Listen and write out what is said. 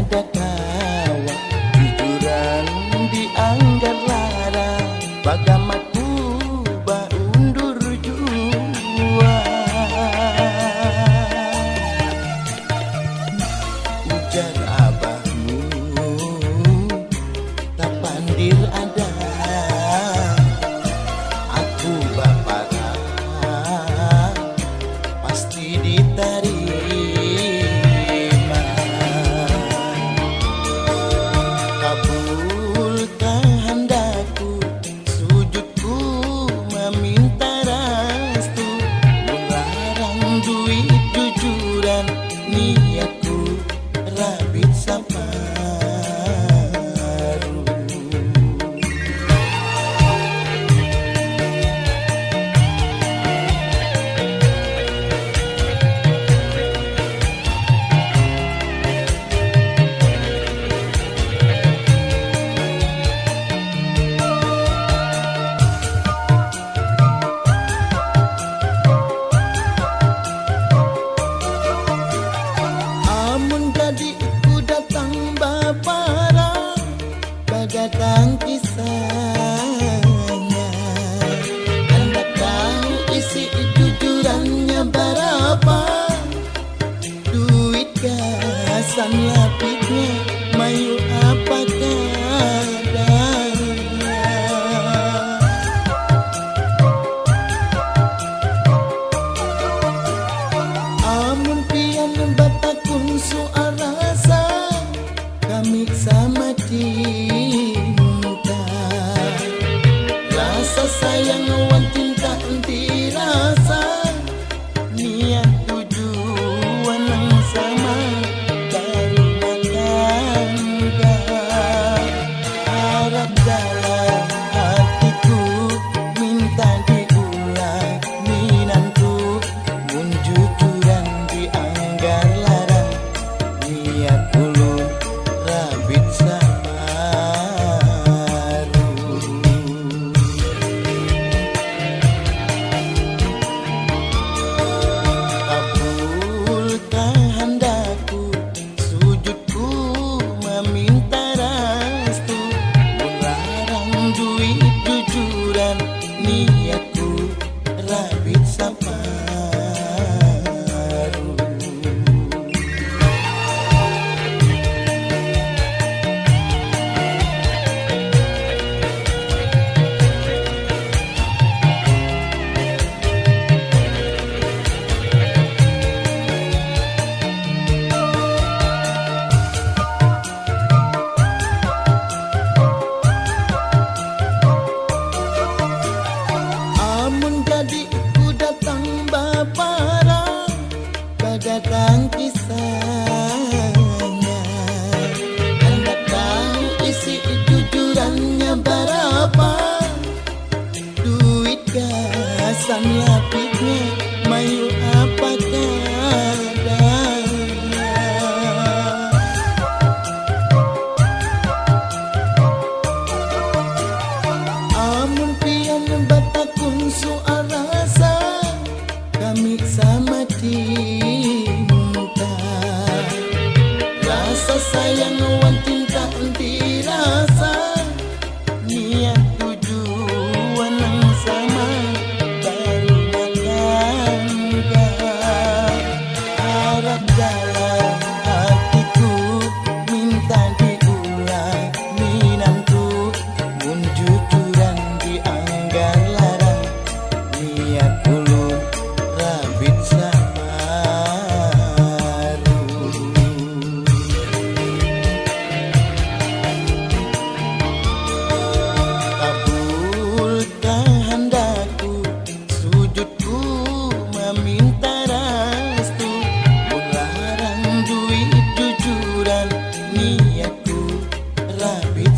ada kawa jujuran dianggar larang bagamaku ba undur jua ujar abahmu tak pandir ada aku bapara pasti diterima kabul kehendakku sujudku meminta restu melarang duit jujuran niatku rabit saparu datang kisahnya hendak tahu isi jujurannya berapa duit gasan lapitnya mayu apa kadarnya amun pian batakun soal rasa kami sama cinta rasa sayang wan cinta enti rasa niat tujuan yang sama dari bangga harap dalam hatiku minta diulang minanku mun jujuran dianggar larang niat dulu rabit niatku rabit saparu datang kisahnya hendak tahu isi jujurannya berapa duit gasan lapitnya mayu apa kadarnya amun pian batakun soal rasa kami sama cinta rasa sayang wan cinta enti rasa niat tujuan yang sama baru bangga harap dalam hatiku minta diulang minanku mun jujuran dianggar larang niat dulu rabit meminta restu melarang duit jujuran niatku rabit